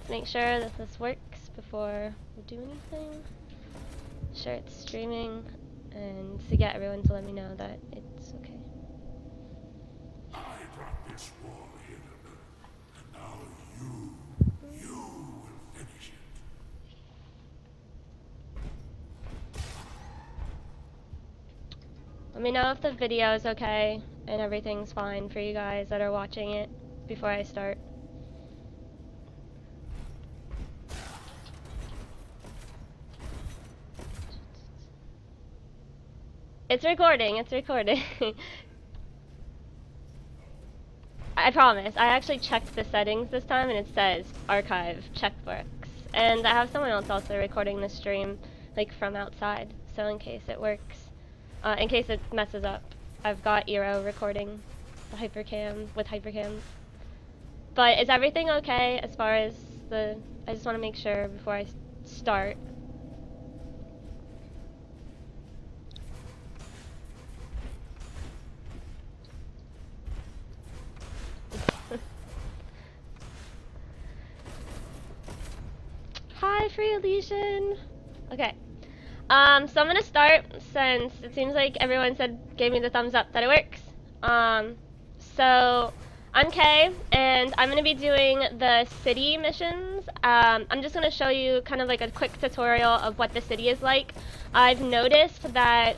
make sure that this works before we do anything. Sure it's streaming, and to get everyone to let me know that it's okay. I brought this war here to Earth, and now you will finish it. Let me know if the video is okay and everything's fine for you guys that are watching it before I start. It's recording, it's recording. I promise, I actually checked the settings this time and it says archive checkbox. And I have someone else also recording the stream, like from outside, so in case it works. In case it messes up, I've got Eero recording the hypercam with hypercams. But is everything okay as far as the... I just want to make sure before I start. Hi, Free Elysian! Okay. So I'm gonna start since it seems like everyone gave me the thumbs up that it works. So I'm Kay, and I'm gonna be doing the city missions. I'm just gonna show you kind of like a quick tutorial of what the city is like. I've noticed that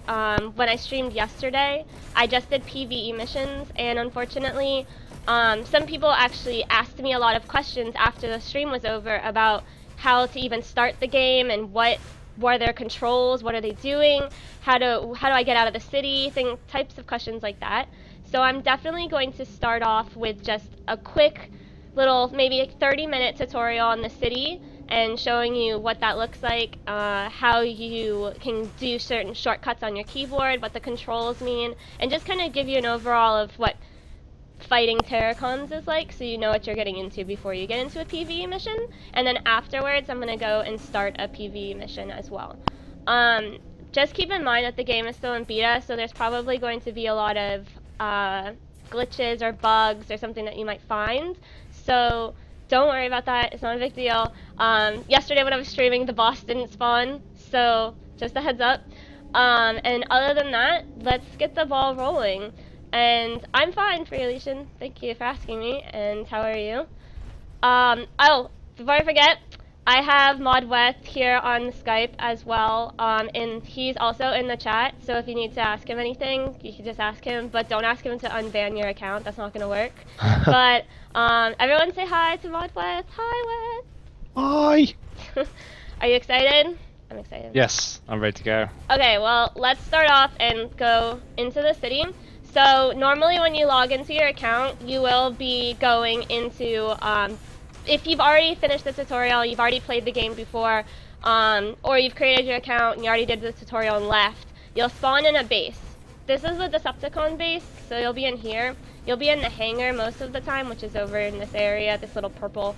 when I streamed yesterday, I just did PvE missions, and unfortunately, some people actually asked me a lot of questions after the stream was over about how to even start the game and what are their controls, what are they doing, how do I get out of the city, types of questions like that. So I'm definitely going to start off with just a quick little, maybe a 30-minute tutorial on the city and showing you what that looks like, how you can do certain shortcuts on your keyboard, what the controls mean, and just kind of give you an overall of what fighting Terracons is like, so you know what you're getting into before you get into a PvE mission. And then afterwards, I'm going to go and start a PvE mission as well. Just keep in mind that the game is still in beta, so there's probably going to be a lot of glitches or bugs or something that you might find. So don't worry about that, it's not a big deal. Yesterday when I was streaming, the boss didn't spawn, so just a heads up. And other than that, let's get the ball rolling. And I'm fine, Free Elysian. Thank you for asking me. And how are you? Oh, before I forget, I have Weath here on Skype as well. And he's also in the chat. So if you need to ask him anything, you can just ask him. But don't ask him to unban your account. That's not gonna work. But everyone say hi to Weath. Hi, Weath. Hi. Are you excited? I'm excited. Yes, I'm ready to go. Okay, well, let's start off and go into the city. So normally when you log into your account, you will be going into, if you've already finished the tutorial, you've already played the game before, or you've created your account and you already did the tutorial and left, you'll spawn in a base. This is the Decepticon base, so you'll be in here. You'll be in the hangar most of the time, which is over in this area, this little purple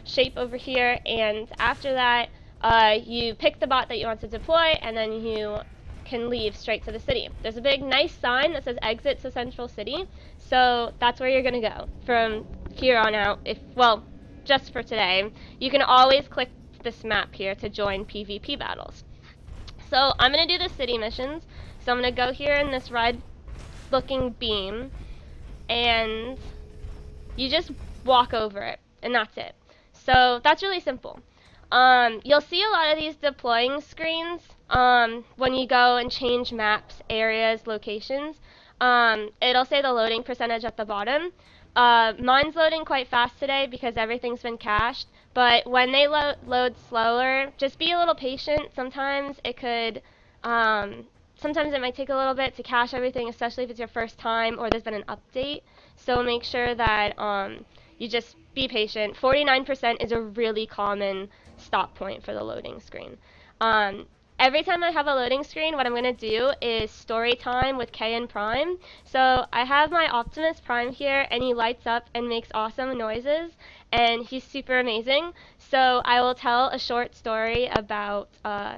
shape over here, and after that, you pick the bot that you want to deploy, and then you can leave straight to the city. There's a big nice sign that says exit to Central City, so that's where you're gonna go from here on out. Well, just for today, you can always click this map here to join PvP battles. So I'm gonna do the city missions. So I'm gonna go here in this red looking beam, and you just walk over it, and that's it. So that's really simple. You'll see a lot of these deploying screens when you go and change maps, areas, locations. It'll say the loading percentage at the bottom. Mine's loading quite fast today because everything's been cached, but when they load slower, just be a little patient. Sometimes it might take a little bit to cache everything, especially if it's your first time or there's been an update. So make sure that you just be patient. 49% is a really common stop point for the loading screen. Every time I have a loading screen, what I'm going to do is story time with K and Prime. So I have my Optimus Prime here, and he lights up and makes awesome noises, and he's super amazing. So I will tell a short story about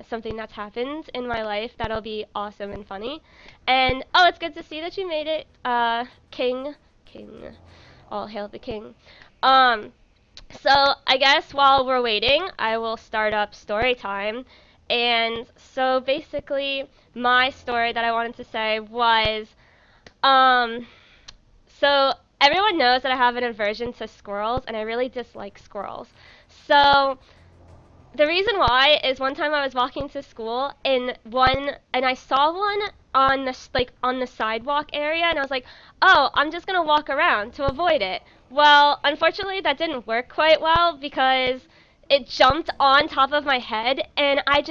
something that's happened in my life that'll be awesome and funny. And, oh, it's good to see that you made it, King. All hail the King. So I guess while we're waiting, I will start up story time. And so basically, my story that I wanted to say was, um, so everyone knows that I have an aversion to squirrels, and I really dislike squirrels. So the reason why is one time I was walking to school and I saw one on the on the sidewalk area, and I was like, oh, I'm just gonna walk around to avoid it. Well, unfortunately that didn't work quite well because it jumped on top of my head, and I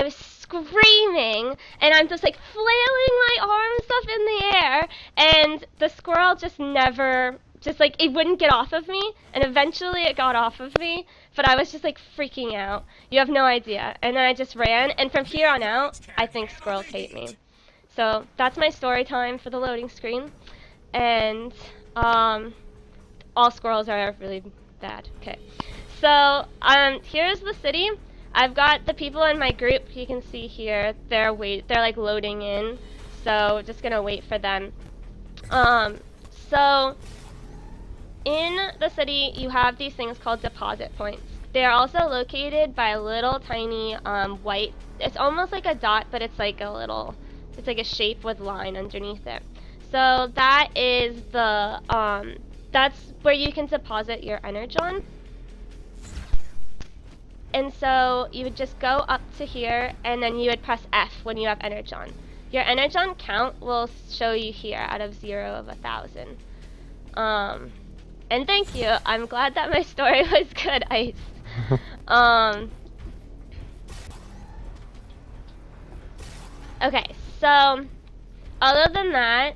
was screaming, and I'm just like flailing my arms up in the air, and the squirrel just never, just like, it wouldn't get off of me, and eventually it got off of me, but I was just like freaking out. You have no idea. And then I just ran, and from here on out, I think squirrels hate me. So that's my story time for the loading screen, and all squirrels are really bad. Okay. So, here's the city. I've got the people in my group, you can see here, they're like loading in. So, just gonna wait for them. So, in the city, you have these things called deposit points. They're also located by a little tiny, white, it's almost like a dot, but it's like it's like a shape with line underneath it. So, that is that's where you can deposit your energon. And so you would just go up to here, and then you would press F when you have energon. Your energon count will show you here out of 0 of 1,000. And thank you. I'm glad that my story was good, Ice. Okay, so other than that,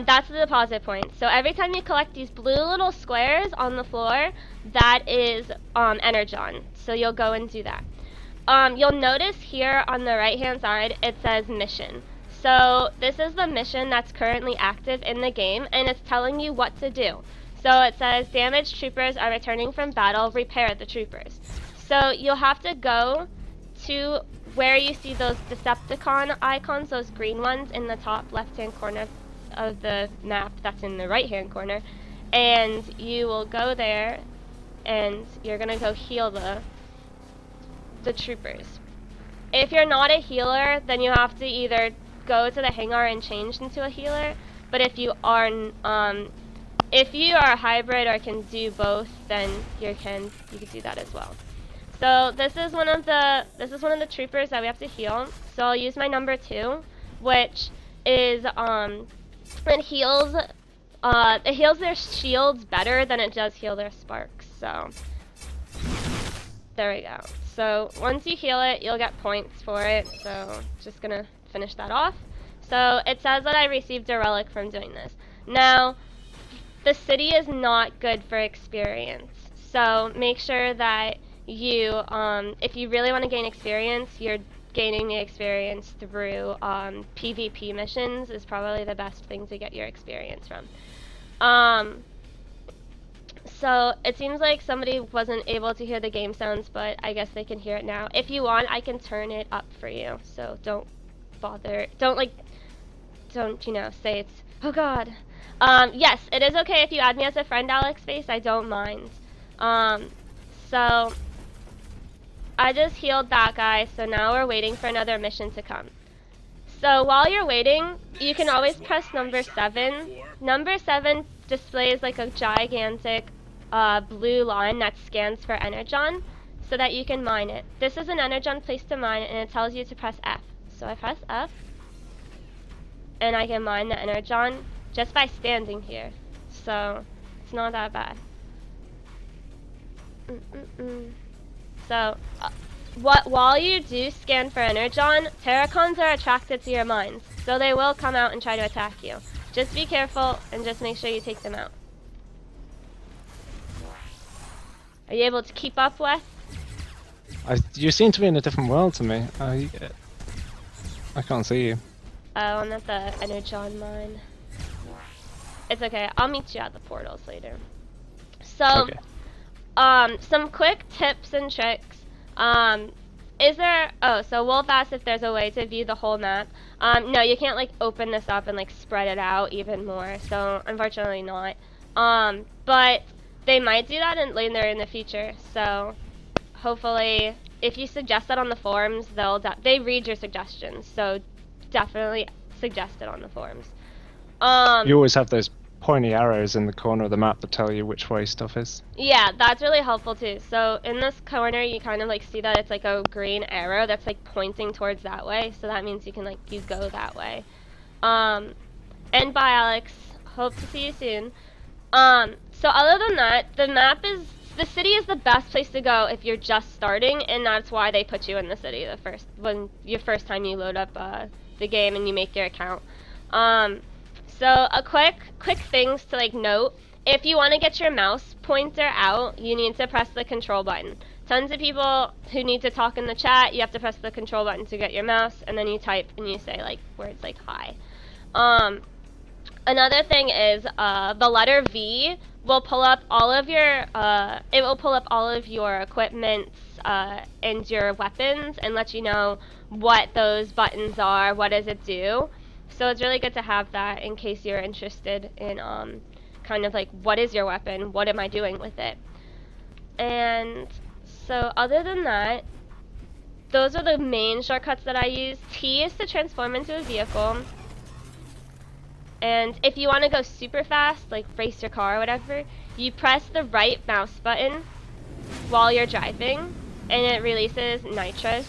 that's the deposit point. So every time you collect these blue little squares on the floor, that is energon. So you'll go and do that. You'll notice here on the right hand side it says mission. So this is the mission that's currently active in the game, and it's telling you what to do. So it says damaged troopers are returning from battle, repair the troopers. So you'll have to go to where you see those Decepticon icons, those green ones in the top left hand corner of the map that's in the right hand corner, and you will go there and you're gonna go heal the troopers. If you're not a healer, then you have to either go to the hangar and change into a healer, but if you are a hybrid or can do both, then you can do that as well. So this is one of the troopers that we have to heal. So I'll use my number 2, which is it heals their shields better than it does heal their sparks. So there we go. So once you heal it, you'll get points for it. So just gonna finish that off. So it says that I received a relic from doing this. Now, the city is not good for experience. So make sure that you, if you really want to gain experience, you're gaining the experience through PvP missions is probably the best thing to get your experience from. So it seems like somebody wasn't able to hear the game sounds, but I guess they can hear it now. If you want, I can turn it up for you. So don't bother. Don't say it's, oh god. Yes, it is okay if you add me as a friend, Alex Face. I don't mind. So I just healed that guy, so now we're waiting for another mission to come. So while you're waiting, you can always press number 7. Number 7 displays like a gigantic blue line that scans for energon so that you can mine it. This is an energon place to mine, and it tells you to press F. So I press F, and I can mine the energon just by standing here. So it's not that bad. So while you do scan for energon, terracons are attracted to your mines, so they will come out and try to attack you. Just be careful and just make sure you take them out. Are you able to keep up, Wes? You seem to be in a different world to me. I can't see you. Oh, I'm at the energon mine. It's okay, I'll meet you at the portals later. So, okay. Some quick tips and tricks. So Wolf asked if there's a way to view the whole map. No, you can't like open this up and like spread it out even more, so unfortunately not. But they might do that later in the future. So hopefully, if you suggest that on the forums, they read your suggestions. So definitely suggest it on the forums. You always have those pointy arrows in the corner of the map that tell you which way stuff is. Yeah, that's really helpful too. So in this corner, you kind of like see that it's like a green arrow that's like pointing towards that way. So that means you can like go that way. And bye, Alex. Hope to see you soon. So other than that, the city is the best place to go if you're just starting, and that's why they put you in the city when your first time you load up the game and you make your account. So a quick things to like note: if you want to get your mouse pointer out, you need to press the control button. Tons of people who need to talk in the chat, you have to press the control button to get your mouse, and then you type and you say like words like hi. Another thing is the letter V will pull up all of your equipment and your weapons and let you know what those buttons are, what does it do. So it's really good to have that in case you're interested in kind of like what is your weapon, what am I doing with it. And so other than that, those are the main shortcuts that I use. T is to transform into a vehicle. And if you want to go super fast, like race your car or whatever, you press the right mouse button while you're driving, and it releases nitrous.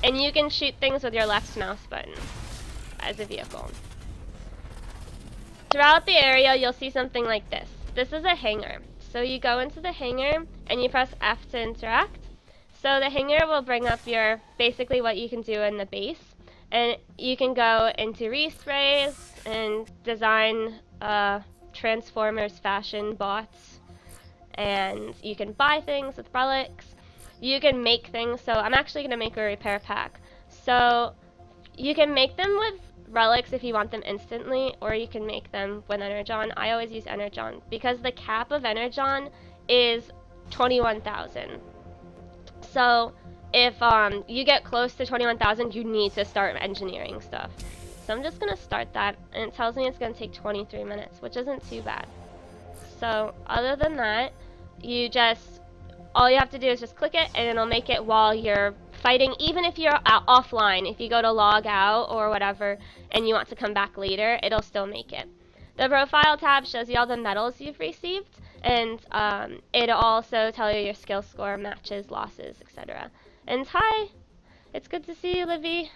And you can shoot things with your left mouse button as a vehicle. Throughout the area, you'll see something like this. This is a hangar. So you go into the hangar, and you press F to interact. So the hangar will bring up basically what you can do in the base. And you can go into resprays and design Transformers fashion bots. And you can buy things with relics. You can make things. So I'm actually going to make a repair pack. So you can make them with relics if you want them instantly, or you can make them with Energon. I always use Energon because the cap of Energon is 21,000. So if you get close to 21,000, you need to start engineering stuff. So I'm just going to start that, and it tells me it's going to take 23 minutes, which isn't too bad. So other than that, all you have to do is just click it, and it'll make it while you're fighting, even if you're offline. If you go to log out or whatever, and you want to come back later, it'll still make it. The profile tab shows you all the medals you've received, and it'll also tell you your skill score, matches, losses, etc. And hi, it's good to see you, Livy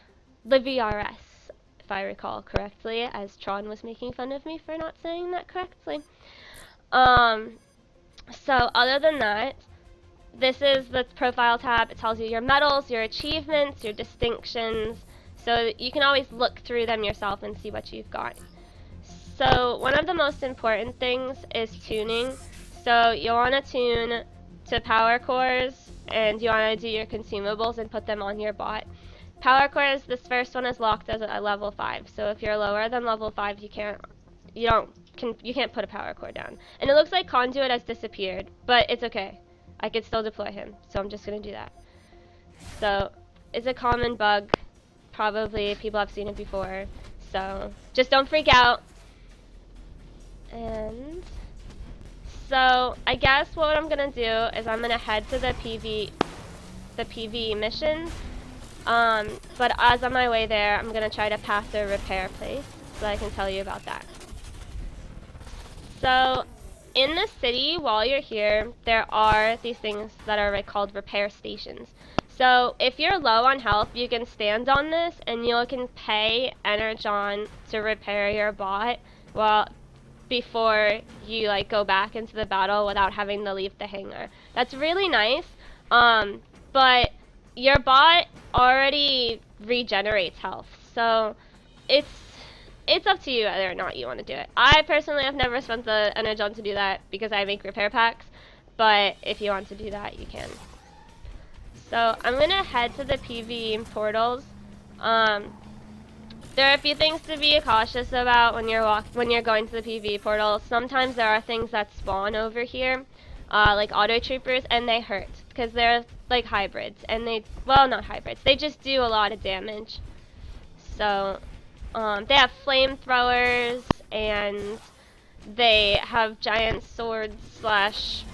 RS, if I recall correctly, as Tron was making fun of me for not saying that correctly. So other than that, this is the profile tab. It tells you your medals, your achievements, your distinctions, so you can always look through them yourself and see what you've got. So one of the most important things is tuning. So you want to tune to power cores, and you want to do your consumables and put them on your bot. Power cores, this first one is locked as a level 5. So if you're lower than level 5, you can't put a power core down. And it looks like Conduit has disappeared, but it's okay. I could still deploy him, so I'm just going to do that. So it's a common bug. Probably people have seen it before. So just don't freak out. And so I guess what I'm going to do is I'm going to head to the PvE missions. But as on my way there, I'm going to try to pass a repair place so I can tell you about that. So in the city, while you're here, there are these things that are called repair stations. So if you're low on health, you can stand on this and you can pay Energon to repair your bot before you go back into the battle without having to leave the hangar. That's really nice, but your bot already regenerates health, so it's up to you whether or not you want to do it. I personally have never spent the Energon to do that because I make repair packs, but if you want to do that, you can. So I'm going to head to the PvE portals. There are a few things to be cautious about when you're going to the PvE portal. Sometimes there are things that spawn over here, like auto troopers, and they hurt because they're like hybrids, and not hybrids. They just do a lot of damage. So they have flamethrowers, and they have giant swords slash